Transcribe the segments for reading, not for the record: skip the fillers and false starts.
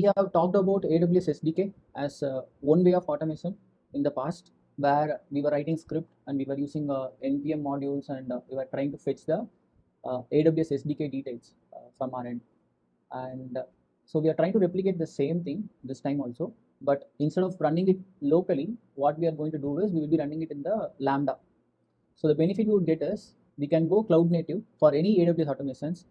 We have talked about AWS SDK as one way of automation in the past, where we were writing script and we were using npm modules, and we were trying to fetch the AWS SDK details from our end. And so we are trying to replicate the same thing this time also, but instead of running it locally, what we are going to do is we will be running it in the Lambda. So the benefit you would get is we can go cloud native for any AWS automations,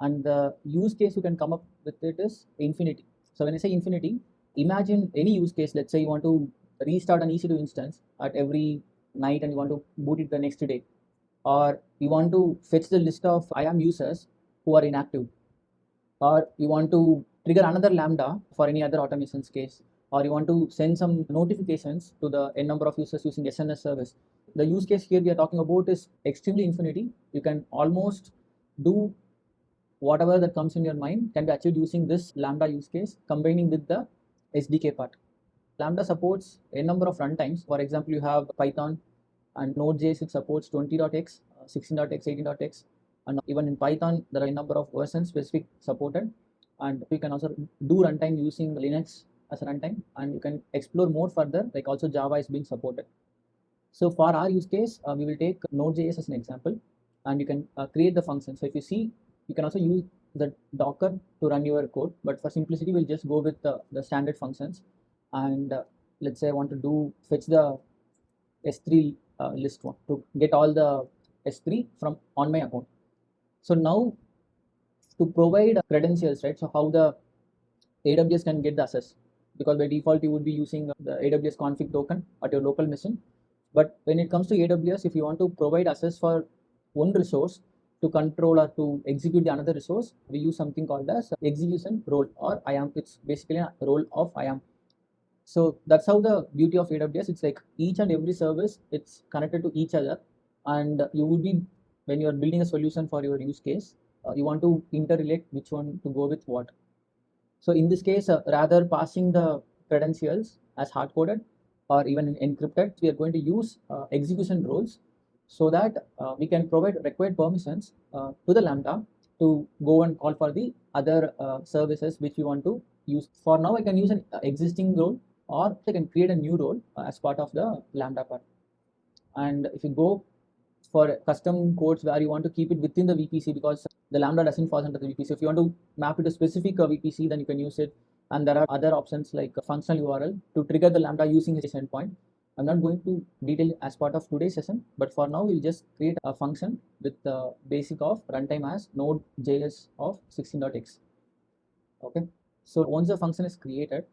and the use case you can come up with it is infinity. So when I say infinity, imagine any use case. Let's say you want to restart an EC2 instance at every night and you want to boot it the next day, or you want to fetch the list of IAM users who are inactive, or you want to trigger another Lambda for any other automations case, or you want to send some notifications to the n number of users using SNS service. The use case here we are talking about is extremely infinity. You can almost do whatever that comes in your mind can be achieved using this Lambda use case combining with the SDK part. Lambda supports a number of runtimes. For example, you have Python and Node.js. It supports 20.x, 16.x, 18.x, and even in Python there are a number of versions specific supported. And you can also do runtime using Linux as a runtime, and you can explore more further, like also Java is being supported. So for our use case, we will take Node.js as an example, and you can create the function. So if you see, you can also use the Docker to run your code, but for simplicity, we'll just go with the standard functions. And let's say I want to do fetch the S3 list one to get all the S3 from on my account. So now to provide credentials, right? So how the AWS can get the access, because by default you would be using the AWS config token at your local machine. But when it comes to AWS, if you want to provide access for one resource to control or to execute the another resource, we use something called as execution role, or IAM. It's basically a role of IAM. So that's how the beauty of AWS. It's like each and every service, it's connected to each other, and you will be, when you are building a solution for your use case, you want to interrelate which one to go with what. So in this case, rather passing the credentials as hard-coded or even encrypted, we are going to use execution roles, so that we can provide required permissions to the Lambda to go and call for the other services which we want to use. For now, I can use an existing role, or I can create a new role as part of the Lambda part. And if you go for custom codes where you want to keep it within the VPC, because the Lambda doesn't fall under the VPC. If you want to map it to specific VPC, then you can use it. And there are other options like functional URL to trigger the Lambda using this endpoint. I'm not going to detail as part of today's session, but for now we'll just create a function with the basic of runtime as Node.js of 16.x. Okay, so once the function is created,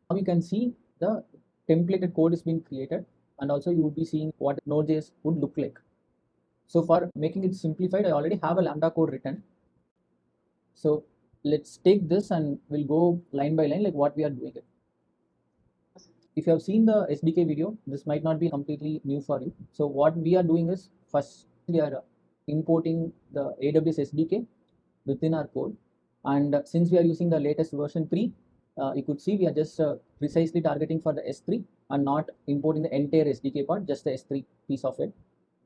now you can see the templated code is being created, and also you will be seeing what Node.js would look like. So for making it simplified, I already have a Lambda code written. So let's take this and we'll go line by line like what we are doing it. If you have seen the SDK video, this might not be completely new for you. So what we are doing is, first we are importing the AWS SDK within our code. And since we are using the latest version 3, you could see we are just precisely targeting for the S3 and not importing the entire SDK part, just the S3 piece of it.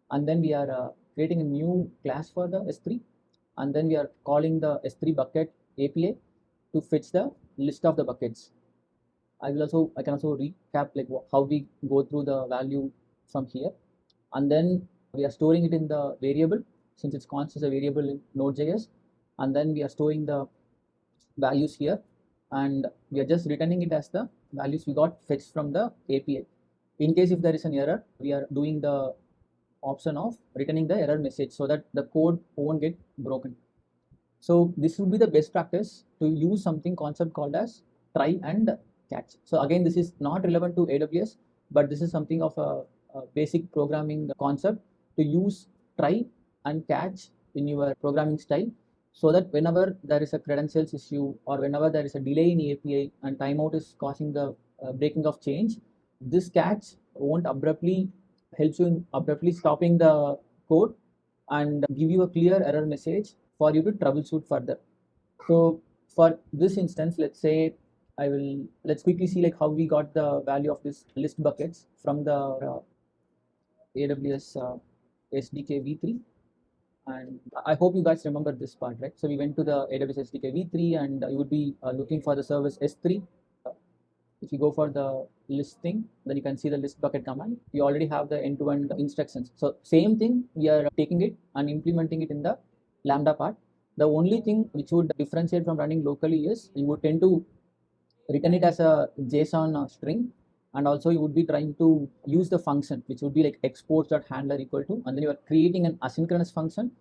And then we are creating a new class for the S3, and then we are calling the S3 bucket API to fetch the list of the buckets. I can also recap like how we go through the value from here, and then we are storing it in the variable, since it's const as a variable in Node.js, and then we are storing the values here, and we are just returning it as the values we got fetched from the API. In case if there is an error, we are doing the option of returning the error message so that the code won't get broken. So this would be the best practice to use something concept called as try and catch. So again, this is not relevant to AWS, but this is something of a basic programming concept to use try and catch in your programming style, so that whenever there is a credentials issue or whenever there is a delay in API and timeout is causing the breaking of change, this catch won't helps you in abruptly stopping the code and give you a clear error message for you to troubleshoot further. So for this instance, let's say let's quickly see like how we got the value of this list buckets from the AWS SDK v3. And I hope you guys remember this part, right? So we went to the AWS SDK v3 and you would be looking for the service S3. If you go for the listing, then you can see the list bucket command. You already have the end-to-end instructions. So same thing, we are taking it and implementing it in the Lambda part. The only thing which would differentiate from running locally is you would tend to return it as a JSON string, and also you would be trying to use the function which would be like exports.handler equal to, and then you are creating an asynchronous function,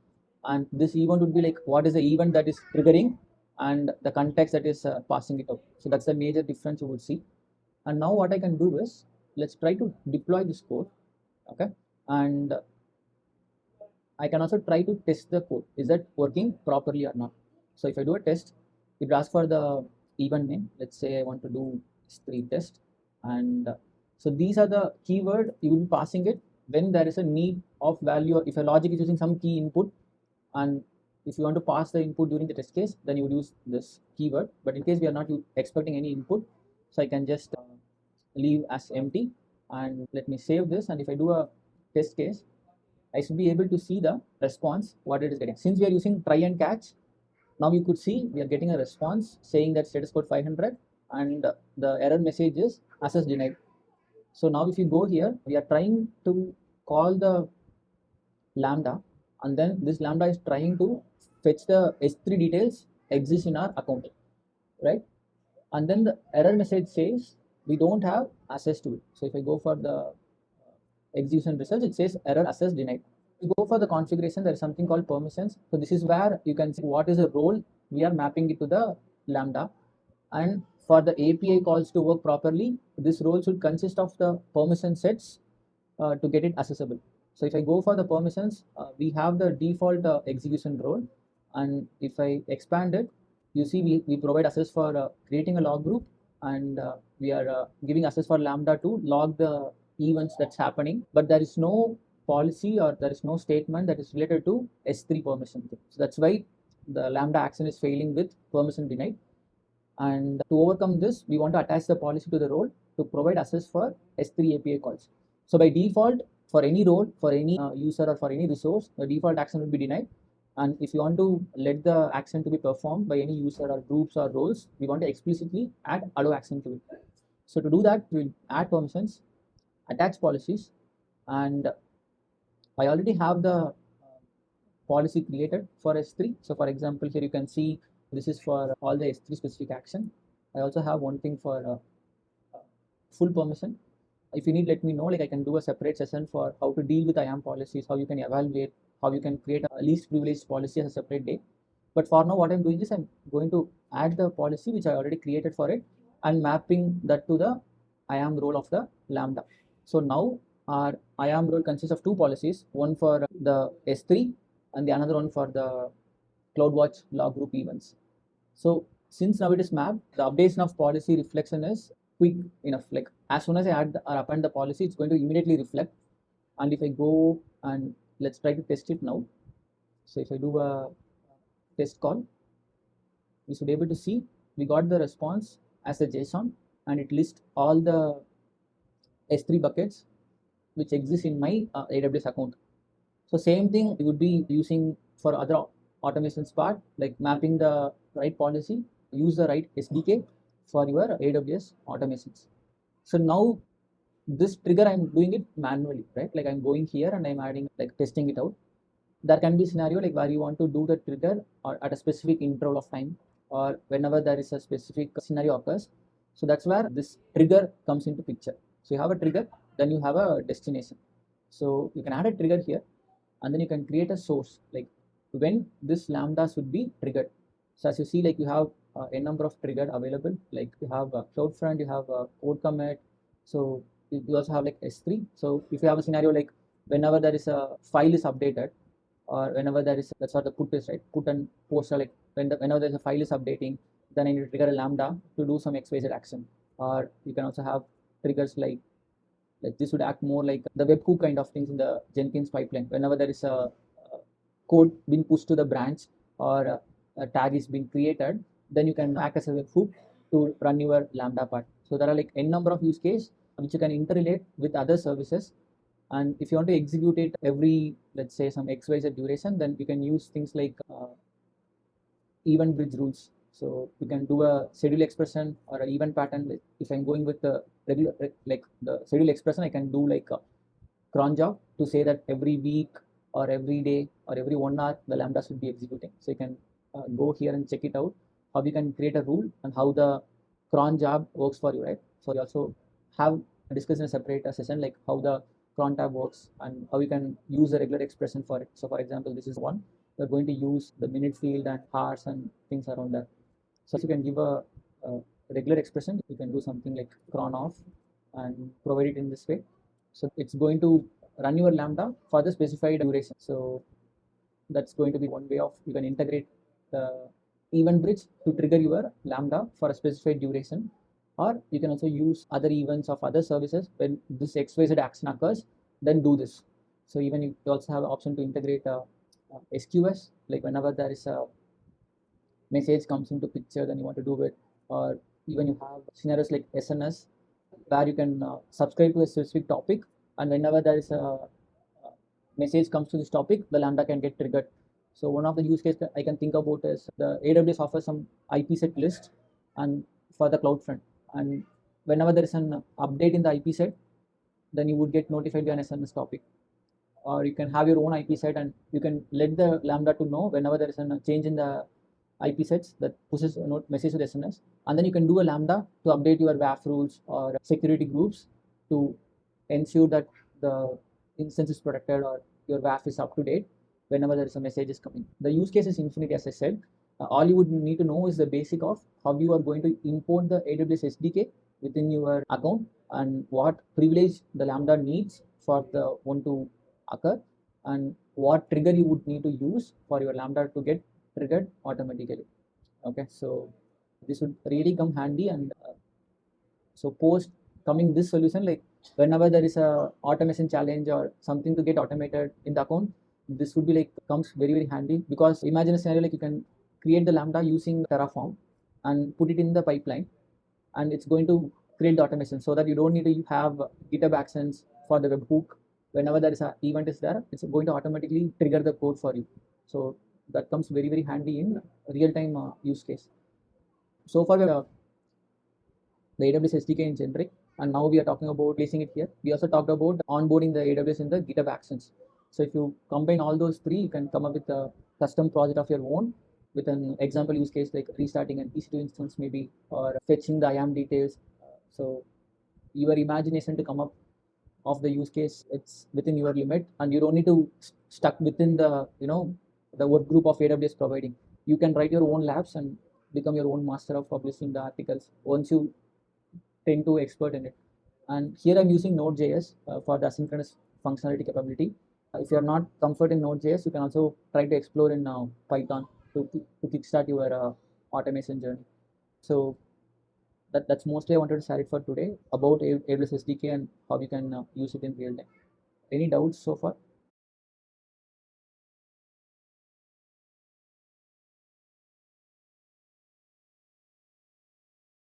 and this event would be like what is the event that is triggering and the context that is passing it out. So that's the major difference you would see. And now what I can do is, let's try to deploy this code, okay? And I can also try to test the code. Is that working properly or not? So if I do a test, it asks for the event name. Let's say I want to do S3 test. And so these are the keyword you will be passing it when there is a need of value, or if a logic is using some key input. And if you want to pass the input during the test case, then you would use this keyword. But in case we are not expecting any input, so I can just leave as empty. And let me save this. And if I do a test case, I should be able to see the response, what it is getting. Since we are using try and catch, now you could see we are getting a response saying that status code 500 and the error message is access denied. So now if you go here, we are trying to call the Lambda, and then this Lambda is trying to fetch the S3 details exist in our account, right? And then the error message says we don't have access to it. So if I go for the execution results, it says error access denied. You go for the configuration, there is something called permissions. So this is where you can see what is the role we are mapping it to the Lambda. And for the API calls to work properly, this role should consist of the permission sets to get it accessible. So if I go for the permissions, we have the default execution role. And if I expand it, you see we provide access for creating a log group, and we are giving access for Lambda to log the events that's happening, but there is no policy or there is no statement that is related to S3 permission. So that's why the Lambda action is failing with permission denied. And to overcome this, we want to attach the policy to the role to provide access for S3 API calls. So by default, for any role, for any user or for any resource, the default action will be denied. And if you want to let the action to be performed by any user or groups or roles, we want to explicitly add allow action to it. So to do that, we'll add permissions, attach policies, and I already have the policy created for S3. So for example, here you can see this is for all the S3 specific action. I also have one thing for full permission. If you need, let me know, like I can do a separate session for how to deal with IAM policies, how you can evaluate, how you can create a least privileged policy as a separate day. But for now, what I'm doing is I'm going to add the policy which I already created for it and mapping that to the IAM role of the Lambda. So now our IAM role consists of two policies, one for the S3 and the another one for the CloudWatch log group events. So since now it is mapped, the updation of policy reflection is quick enough. Like as soon as I add or append the policy, it's going to immediately reflect. And if I go and let's try to test it now. So if I do a test call, we should be able to see we got the response as a JSON, and it lists all the S3 buckets which exist in my AWS account. So same thing you would be using for other automations part, like mapping the right policy, use the right SDK for your AWS automations. So now this trigger I'm doing it manually, right? Like I'm going here and I'm adding, like testing it out. There can be scenario like where you want to do the trigger or at a specific interval of time, or whenever there is a specific scenario occurs. So that's where this trigger comes into picture. So you have a trigger, then you have a destination. So you can add a trigger here, and then you can create a source, like when this Lambda should be triggered. So as you see, like you have a number of trigger available, like you have CloudFront, you have code commit. So you also have like S3. So if you have a scenario like whenever there is a file is updated, or whenever there is, that's what the put is, right? Put and post are like whenever there's a file is updating, then I need to trigger a Lambda to do some XYZ action. Or you can also have triggers like this would act more like the webhook kind of things in the Jenkins pipeline. Whenever there is a code being pushed to the branch or a tag is being created, then you can act as a webhook to run your Lambda part. So there are like n number of use cases which you can interrelate with other services, And if you want to execute it every, let's say, some XYZ duration, then you can use things like event bridge rules. So you can do a schedule expression or an event pattern. Like if I'm going with the regular, like the schedule expression, I can do like a cron job to say that every week or every day or every 1 hour the lambda should be executing. So you can go here and check it out how you can create a rule and how the cron job works for you, right? So we also have a discussion in a separate session like how the cron tab works and how you can use a regular expression for it. So for example, this is one. We're going to use the minute field and hours and things around that. So you can give a regular expression. You can do something like cron off and provide it in this way. So it's going to run your lambda for the specified duration. So that's going to be one way of you can integrate the event bridge to trigger your lambda for a specified duration. Or you can also use other events of other services when this XYZ action occurs, then do this. So even you also have the option to integrate SQS, like whenever there is a message comes into picture, then you want to do it. Or even you have scenarios like SNS where you can subscribe to a specific topic, and whenever there is a message comes to this topic, the lambda can get triggered. So one of the use case I can think about is the AWS offers some IP set list and for the cloud front, and whenever there is an update in the IP set, then you would get notified by an SMS topic. Or you can have your own IP set and you can let the lambda to know whenever there is a change in the IP sets that pushes a note message to the SNS, and then you can do a lambda to update your WAF rules or security groups to ensure that the instance is protected or your WAF is up to date whenever there is a message is coming. The use case is infinite, as I said. All you would need to know is the basic of how you are going to import the AWS SDK within your account and what privilege the lambda needs for the one to occur and what trigger you would need to use for your lambda to get triggered automatically. Okay, so this would really come handy. And so post coming this solution, like whenever there is a automation challenge or something to get automated in the account, this would be like comes very handy. Because imagine a scenario like you can create the lambda using Terraform and put it in the pipeline, and it's going to create the automation so that you don't need to have GitHub actions for the webhook. Whenever there is an event is there, it's going to automatically trigger the code for you. So that comes very handy in real-time use case. So far, the AWS SDK in generic, and now we are talking about placing it here. We also talked about onboarding the AWS in the GitHub Actions. So if you combine all those three, you can come up with a custom project of your own with an example use case like restarting an EC2 instance maybe, or fetching the IAM details. So your imagination to come up of the use case, it's within your limit, and you don't need to stuck within the the work group of AWS providing. You can write your own labs and become your own master of publishing the articles once you tend to expert in it. And here I'm using Node.js for the asynchronous functionality capability. If you are not comfort in Node.js, you can also try to explore in Python to kickstart your automation journey. So that's mostly I wanted to share it for today about AWS SDK and how you can use it in real time. Any doubts so far?